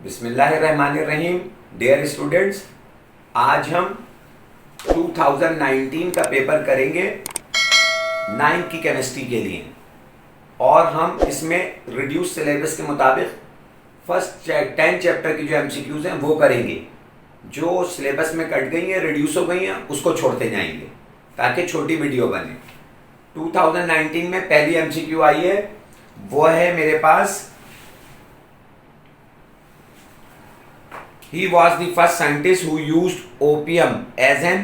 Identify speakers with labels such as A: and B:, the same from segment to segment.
A: बिस्मिल्लाहिर्रहमानिर्रहीम। Dear students, आज हम 2019 का पेपर करेंगे 9th की केमिस्ट्री के लिए और हम इसमें रिड्यूस सिलेबस के मुताबिक फर्स्ट 10 चैप्टर की जो एमसीक्यूज हैं वो करेंगे। जो सिलेबस में कट गई हैं, रिड्यूस हो गई हैं, उसको छोड़ते जाएंगे ताकि छोटी वीडियो बने। 2019 में पहली एमसीक्यू आई है, वो है मेरे पास, He was the first scientist who used opium as an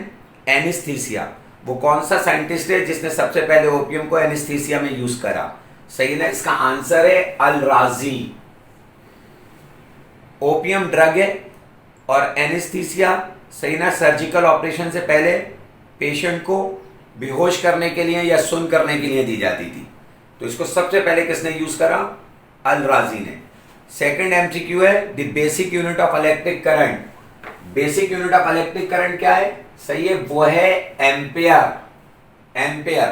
A: anesthesia। वो कौन सा साइंटिस्ट है जिसने सबसे पहले ओपियम को एनेस्थीसिया में यूज करा? सही ना, इसका आंसर है अल राजी। ओपियम ड्रग है और एनेस्थीसिया, सही ना, सर्जिकल ऑपरेशन से पहले पेशेंट को बेहोश करने के लिए या सुन करने के लिए दी जाती थी। तो इसको सबसे पहले किसने यूज करा? अल राजी ने। सेकेंड एमसीक्यू है the basic unit of electric current. Basic unit of electric current क्या है? सही है, वो है एम्पेयर। एम्पेयर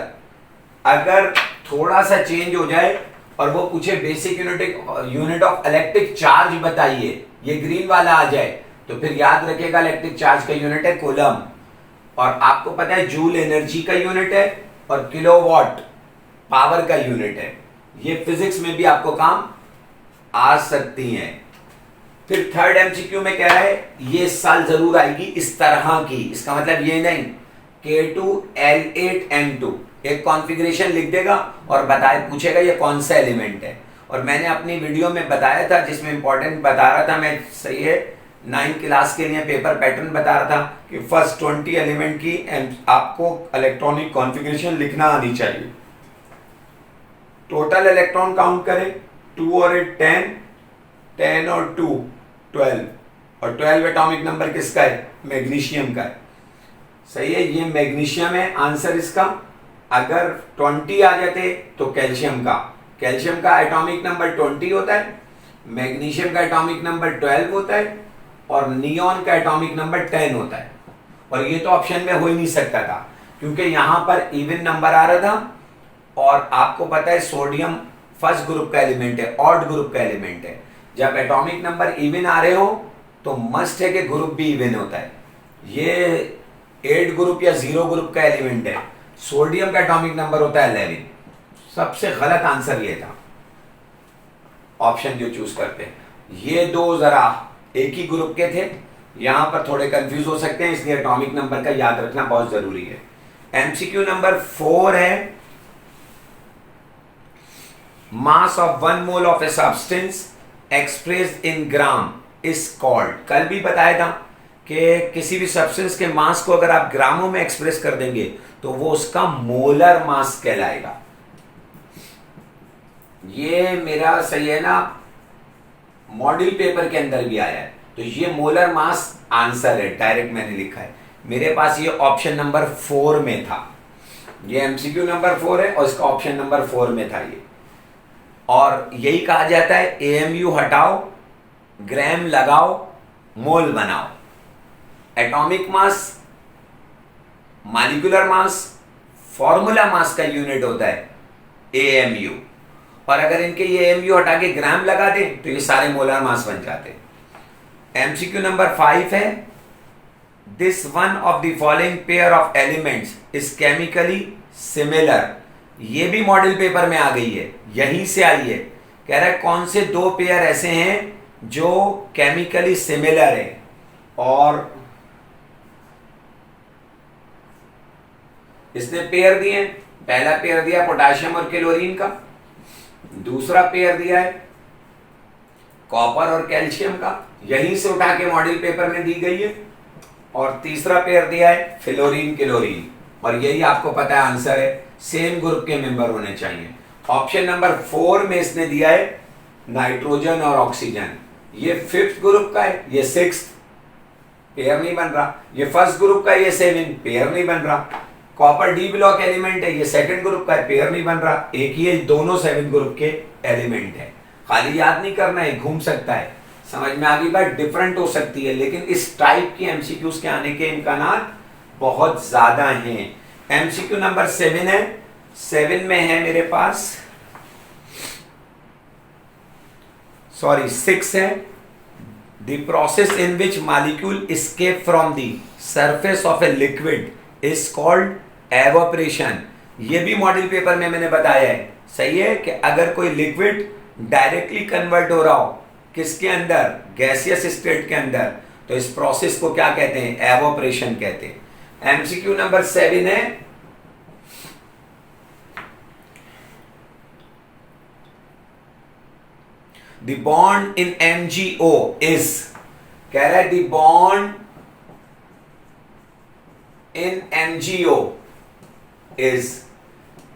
A: अगर थोड़ा सा चेंज हो जाए और वो पूछे basic unit of electric charge बताइए, ये ग्रीन वाला आ जाए, तो फिर याद रखिएगा इलेक्ट्रिक चार्ज का यूनिट है कूलम। और आपको पता है जूल एनर्जी का यूनिट है और किलोवाट पावर का यूनिट है। ये फिजिक्स में भी आपको काम आ सकती हैं। फिर थर्ड एमसीक्यू में क्या है, ये इस साल जरूर आएगी इस तरह की। इसका मतलब ये नहीं K2L8N2 एक कॉन्फ़िगरेशन लिख देगा और पूछेगा ये कौन सा एलिमेंट है। और मैंने अपनी वीडियो में बताया था जिसमें इंपॉर्टेंट बता रहा था मैं, सही है, 9th क्लास के लिए पेपर पैटर्न बता रहा था कि फर्स्ट 20 एलिमेंट की आपको इलेक्ट्रॉनिक कॉन्फ़िगरेशन लिखना आनी चाहिए। टोटल इलेक्ट्रॉन काउंट करें, 2 और 8 10, 10 और 2 12, और 12 एटॉमिक नंबर किसका है? मैग्नीशियम का है। सही है, ये मैग्नीशियम है आंसर इसका। अगर 20 आ जाते तो कैल्शियम का एटॉमिक नंबर 20 होता है, मैग्नीशियम का एटॉमिक नंबर 12 होता है और नियॉन का एटॉमिक नंबर 10 होता है। और ये तो ऑप्शन में हो ही नहीं सकता था क्योंकि यहां पर इवन नंबर आ रहा था। और आपको पता है सोडियम फर्स्ट ग्रुप का एलिमेंट है, ऑड ग्रुप का एलिमेंट है। जब एटॉमिक नंबर इवन आ रहे हो तो मस्ट है कि ग्रुप भी इवन होता है। ये 8 ग्रुप या 0 ग्रुप का एलिमेंट है। सोडियम का एटॉमिक नंबर होता है 11। सबसे गलत आंसर ये था ऑप्शन जो चूज करते हैं। ये दो जरा एक ही ग्रुप के थे, यहां पर थोड़े कंफ्यूज हो सकते हैं, इसलिए एटॉमिक नंबर का याद रखना बहुत जरूरी है। एमसीक्यू नंबर 4 है mass of 1 mole of a substance expressed in gram is called. कल भी बताया था कि किसी भी सब्सटेंस के मास को अगर आप ग्रामों में एक्सप्रेस कर देंगे तो वो उसका मोलर मास कहलाएगा। ये मेरा सही है ना, मॉडल पेपर के अंदर भी आया है। तो ये मोलर मास आंसर है, डायरेक्ट मैंने लिखा है। मेरे पास ये ऑप्शन नंबर 4 में था। ये एमसीक्यू नंबर 4 है और इसका ऑप्शन नंबर 4 में था ये। और यही कहा जाता है एएमयू हटाओ, ग्राम लगाओ, मोल बनाओ। Atomic mass, molecular mass, formula mass का यूनिट होता है एएमयू। और अगर इनके ये एएमयू हटा के ग्राम लगा दें तो ये सारे मोलर मास बन जाते हैं। एमसीक्यू नंबर 5 है this one of the following pair of elements is chemically similar. ये भी मॉडल पेपर में आ गई है, यहीं से आई है। कह रहा है कौन से 2 पेयर ऐसे हैं जो केमिकली सिमिलर है। और इसने पेयर दिए, पहला पेयर दिया पोटाशियम और क्लोरीन का, दूसरा पेयर दिया है कॉपर और कैल्शियम का, यहीं से उठा के मॉडल पेपर में दी गई है। और तीसरा पेयर दिया है फ्लोरीन क्लोरीन, और यही आपको पता है आंसर है, सेम ग्रुप के मेंबर होने चाहिए। ऑप्शन नंबर 4 में इसने दिया है नाइट्रोजन और ऑक्सीजन। ये 5th ग्रुप का है, ये 6th, पेयर नहीं बन रहा। ये फर्स्ट ग्रुप का है, ये 7, पेयर नहीं बन रहा। कॉपर डी ब्लॉक एलिमेंट है, ये 2nd ग्रुप का है, पेयर नहीं बन रहा। एक ही है, दोनों 7th ग्रुप के एलिमेंट है। खाली याद नहीं करना है, घूम सकता है, समझ में आ गई बात, डिफरेंट हो सकती है, लेकिन इस टाइप की एमसीक्यूज के आने के इम्कानात बहुत ज्यादा हैं। एमसीक्यू नंबर 7 है, 7 में है मेरे पास, सॉरी 6 है, the process in which molecule escape from the surface of a liquid is called evaporation. ये भी मॉडल पेपर में मैंने बताया है, सही है, कि अगर कोई लिक्विड डायरेक्टली कन्वर्ट हो रहा हो किसके अंदर, गैसियस स्टेट के अंदर, तो इस प्रोसेस को क्या कहते हैं, एवोपरेशन कहते हैं। एमसीक्यू नंबर 7 है, the bond in MgO is, कह रहा है the bond in MgO is,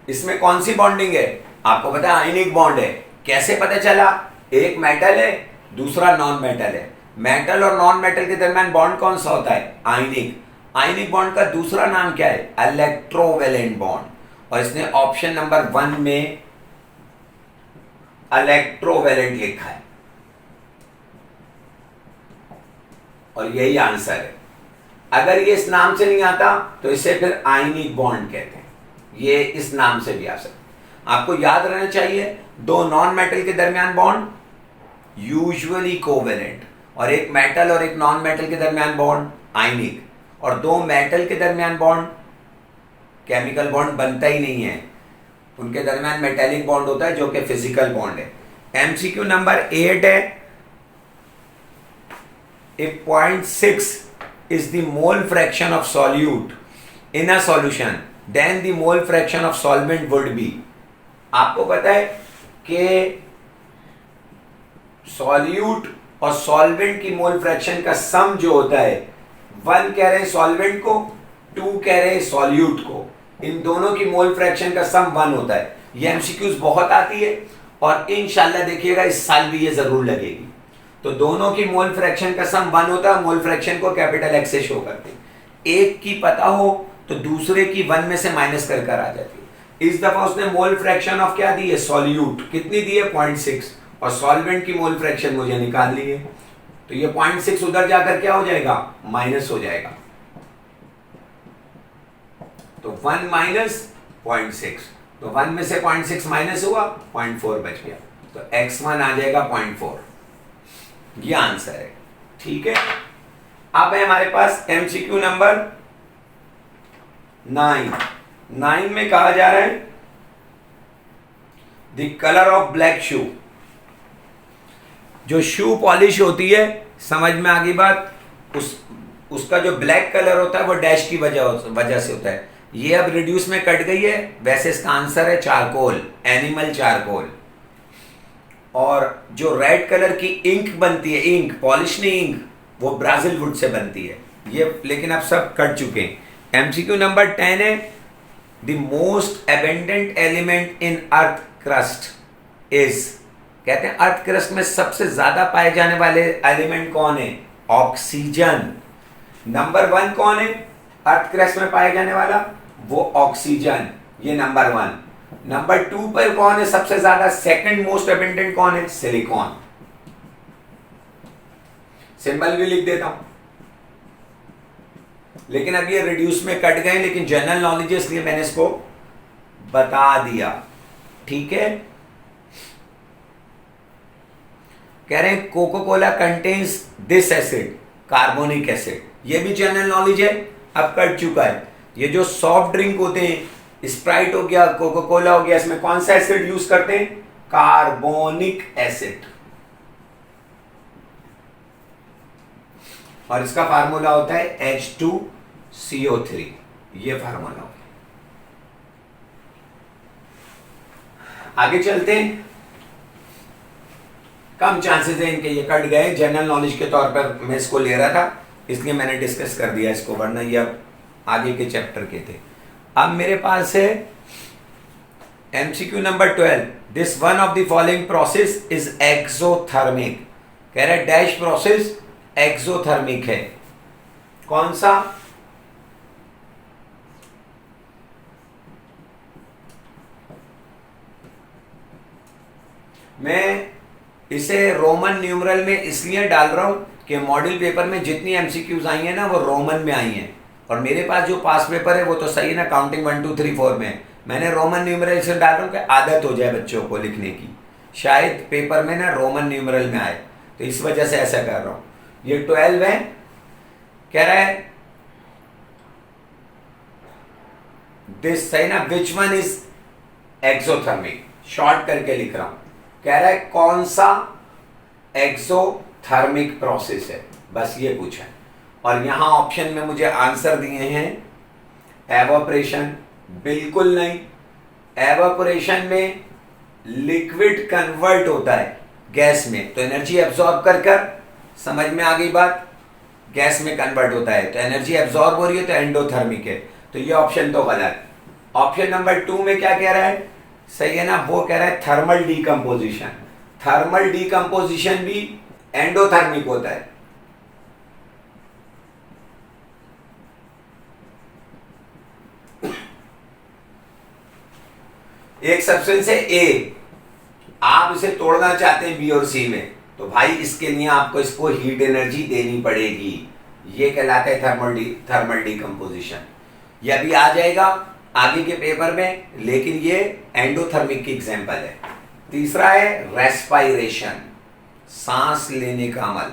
A: इसमें कौन सी बॉन्डिंग है, आपको पता है आयनिक बॉन्ड है। कैसे पता चला, एक मेटल है दूसरा नॉन मेटल है, मेटल और नॉन मेटल के दरमियान बॉन्ड कौन सा होता है, आयनिक। आयनिक बॉन्ड का दूसरा नाम क्या है, इलेक्ट्रोवैलेंट बॉन्ड, और इसने ऑप्शन नंबर 1 में इलेक्ट्रोवैलेंट लिखा है और यही आंसर है। अगर ये इस नाम से नहीं आता तो इसे फिर आयनिक बॉन्ड कहते हैं, ये इस नाम से भी आ सकता। आपको याद रहना चाहिए, दो नॉन मेटल के दरमियान बॉन्ड यूजुअली कोवेलेंट, और एक मेटल और एक नॉन मेटल के दरमियान बॉन्ड आयनिक, और दो मेटल के दरमियान बॉन्ड केमिकल बॉन्ड बनता ही नहीं है, उनके दरमियान मेटेलिक बॉन्ड होता है जो कि फिजिकल बॉन्ड है। एमसीक्यू नंबर 8 है, if 0.6 is the mole fraction of solute in a solution, then the mole fraction of solvent would be। आपको पता है कि सॉल्यूट और सॉल्वेंट की मोल फ्रैक्शन का सम जो होता है, 1 कह रहे हैं सॉल्वेंट को, 2 कह रहे हैं सॉल्यूट को, इन दोनों की मोल फ्रैक्शन का सम 1 होता है। ये एमसीक्यूज बहुत आती है और इंशाल्लाह देखिएगा इस साल भी ये जरूर लगेगी। तो दोनों की मोल फ्रैक्शन का सम 1 होता है, मोल फ्रैक्शन को कैपिटल एक्स से शो करते हैं। एक की पता हो तो दूसरे की 1 में से माइनस कर आ जाती है। इस दफा उसने मोल फ्रैक्शन ऑफ क्या दी है, सॉल्यूट, कितनी दी है 0.6, और सॉल्वेंट की मोल फ्रैक्शन मुझे निकालनी है, तो ये 0.6 उधर जाकर क्या हो जाएगा, माइनस हो जाएगा, तो 1 माइनस 0.6, तो 1 में से 0.6 माइनस हुआ, 0.4 बच गया, तो x1 आ जाएगा 0.4। ये आंसर है, ठीक है। अब है हमारे पास एमसीक्यू नंबर 9 में कहा जा रहा है the colour of black shoe. जो शू पॉलिश होती है, समझ में आ गई बात, उसका जो ब्लैक कलर होता है वो डैश की वजह से होता है। ये अब रिड्यूस में कट गई है, वैसे इसका आंसर है चारकोल, एनिमल चारकोल। और जो रेड कलर की इंक बनती है, इंक पॉलिश नहीं, इंक वो ब्राजील वुड से बनती है ये, लेकिन अब सब कट चुके हैं। एमसीक्यू नंबर 10 है the most abundant element in earth crust is, कहते हैं अर्थ क्रस्ट में सबसे ज्यादा पाए जाने वाले एलिमेंट कौन है, ऑक्सीजन। नंबर 1 कौन है अर्थ क्रस्ट में पाए जाने वाला, वो ऑक्सीजन, ये नंबर 1। नंबर 2 पर कौन है सबसे ज्यादा, सेकंड मोस्ट एबेंडेंट कौन है, सिलिकॉन। सिंबल भी लिख देता हूं, लेकिन अब ये रिड्यूस में कट गए, लेकिन जनरल नॉलेज है इसलिए मैंने इसको बता दिया, ठीक है। कह रहे हैं Coca Cola contains this acid, carbonic acid, ये भी जनरल नॉलेज है, अब कट चुका है। ये जो सॉफ्ट ड्रिंक होते हैं, स्प्राइट हो गया, कोको कोला हो गया, इसमें कौन सा एसिड यूज करते हैं, कार्बोनिक एसिड, और इसका फार्मूला होता है H2CO3, ये फार्मूला होता है। आगे चलते हैं, कम चांसेस है इनके, ये कट गए, जनरल नॉलेज के तौर पर मैं इसको ले रहा था इसलिए मैंने डिस्कस कर दिया इसको, वरना ये अब आगे के चैप्टर के थे। अब मेरे पास है MCQ number 12, this one of the following process is exothermic. कह रहा है डैश प्रोसेस एक्सोथर्मिक है, कौन सा, मैं इसे रोमन न्यूमरल में इसलिए डाल रहा हूं कि मॉडल पेपर में जितनी एमसीक्यूज आई हैं ना वो रोमन में आई हैं, और मेरे पास जो पास पेपर है वो तो सही है ना, काउंटिंग 1 2 3 4 में, मैंने रोमन न्यूमरल से डाल रहा हूँ कि आदत हो जाए बच्चों को लिखने की, शायद पेपर में ना रोमन न्यूमरल में आए, तो इस वजह से ऐसा कर रहा हूँ। ये 12 है, कह रहा है दिस, सही ना, which one is exothermic, short करके लिख रहा हूं, कह रहा है कौन सा एक्सोथर्मिक प्रोसेस है, बस ये पूछा है। और यहां ऑप्शन में मुझे आंसर दिए हैं एवापोरेशन, बिल्कुल नहीं। एवापोरेशन में लिक्विड कन्वर्ट होता है गैस में, तो एनर्जी एब्जॉर्ब कर समझ में आ गई बात, गैस में कन्वर्ट होता है तो एनर्जी एब्जॉर्ब हो रही है, तो एंडोथर्मिक है, तो ये ऑप्शन तो गलत। ऑप्शन नंबर 2 में क्या कह रहा है, सही है ना, वो कह रहा है थर्मल डीकंपोजिशन। थर्मल डीकंपोजिशन भी एंडोथर्मिक होता है। एक सब्सटेंस है ए, आप इसे तोड़ना चाहते हैं बी और सी में, तो भाई इसके लिए आपको इसको हीट एनर्जी देनी पड़ेगी, ये कहलाता है थर्मल डीकंपोजिशन। यह भी आ जाएगा आगे के पेपर में, लेकिन ये एंडोथर्मिक की एग्जांपल है। तीसरा है रेस्पायरेशन, सांस लेने का अमल,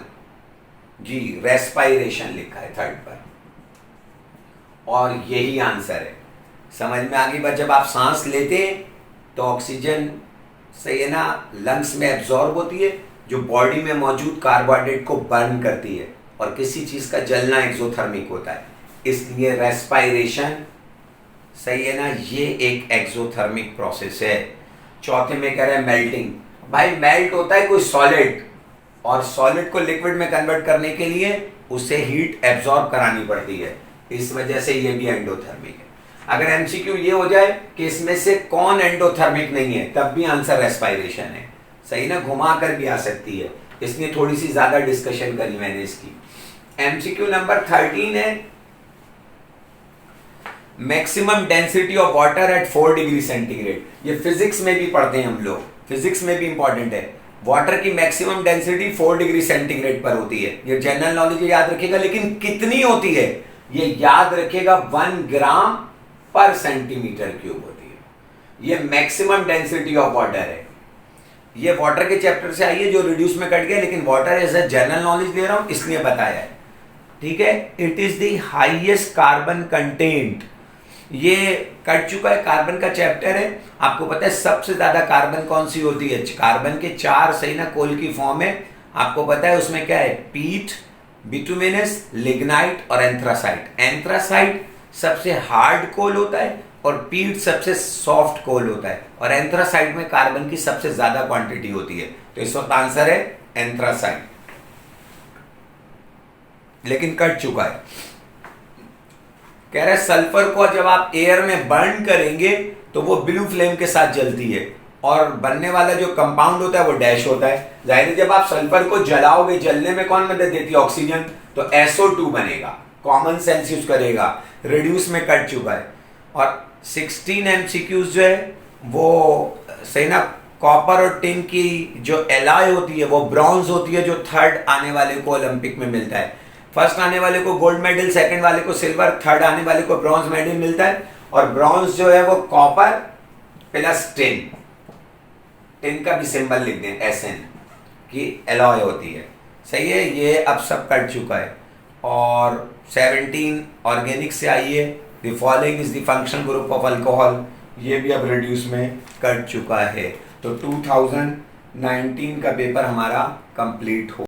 A: जी रेस्पायरेशन लिखा है थर्ड पर, और यही आंसर है। समझ में आ गई बात, जब आप सांस लेते हैं तो ऑक्सीजन, सही है ना, लंग्स में एब्जॉर्ब होती है, जो बॉडी में मौजूद कार्बोहाइड्रेट को बर्न करती है, और किसी चीज का जलना एक्सोथर्मिक होता है, इसलिए रेस्पायरेशन, सही है ना, ये एक एक्सोथर्मिक प्रोसेस है। चौथे में कह रहे हैं मेल्टिंग, भाई मेल्ट होता है कोई सॉलिड, और सॉलिड को लिक्विड में कन्वर्ट करने के लिए उसे हीट एब्जॉर्ब करानी पड़ती है, इस वजह से ये भी एंडोथर्मिक है। अगर एमसीक्यू ये हो जाए कि इसमें से कौन एंडोथर्मिक नहीं है, तब भी आंसर रेस्पायरेशन है, सही ना, घुमा कर भी आ सकती है, इसलिए थोड़ी सी ज्यादा डिस्कशन करी मैंने इसकी। एमसीक्यू नंबर 13 है maximum density of water at 4 degree centigrade. ये फिजिक्स में भी पढ़ते हैं हम लोग, फिजिक्स में भी इंपॉर्टेंट है। वाटर की मैक्सिमम डेंसिटी 4 डिग्री सेंटीग्रेड पर होती है, ये जनरल नॉलेज याद रखिएगा, लेकिन कितनी होती है ये याद रखिएगा, 1 ग्राम पर सेंटीमीटर क्यूब होती है, ये मैक्सिमम डेंसिटी ऑफ वाटर है। ये वाटर के चैप्टर से आई है जो रिड्यूस में कट गया, लेकिन water as a general knowledge दे रहा हूं इसलिए बताया है, ठीक है। It is the highest carbon content, ये कट चुका है, कार्बन का चैप्टर है। आपको पता है सबसे ज्यादा कार्बन कौन सी होती है, कार्बन के 4, सही ना, कोल की फॉर्म है, आपको पता है उसमें क्या है, पीट, बिटुमिनस, लिग्नाइट और एंथ्रासाइट। एंथ्रासाइट सबसे हार्ड कोल होता है और पीट सबसे सॉफ्ट कोल होता है, और एंथ्रासाइट में कार्बन की सबसे ज्यादा क्वांटिटी होती है, तो इस वक्त आंसर है एंथ्रासाइट, लेकिन कट चुका है। कह रहे सल्फर को जब आप एयर में बर्न करेंगे तो वो ब्लू फ्लेम के साथ जलती है, और बनने वाला जो कंपाउंड होता है वो डैश होता है। जाहिर है जब आप सल्फर को जलाओगे, जलने में कौन मदद देती है, ऑक्सीजन, तो SO2 बनेगा, कॉमन सेंस यूज करेगा, रिड्यूस में कट चुका है। और 16 MCQs जो है वो, सही ना, कॉपर और टिन की जो एलॉय होती है वो ब्रॉन्ज होती है, जो थर्ड आने वाले को ओलंपिक में मिलता है। फर्स्ट आने वाले को गोल्ड मेडल, सेकंड वाले को सिल्वर, थर्ड आने वाले को ब्रॉन्ज मेडल मिलता है। और ब्रॉन्ज जो है वो कॉपर प्लस टिन, टिन का भी सिंबल लिख दें SN की एलॉय होती है, सही है। ये अब सब कट चुका है। और 17 ऑर्गेनिक से आई है, the following is the functional group of alcohol, ये भी अब रिड्यूस में कट चुका है। तो 2019 का पेपर हमारा कंप्लीट हो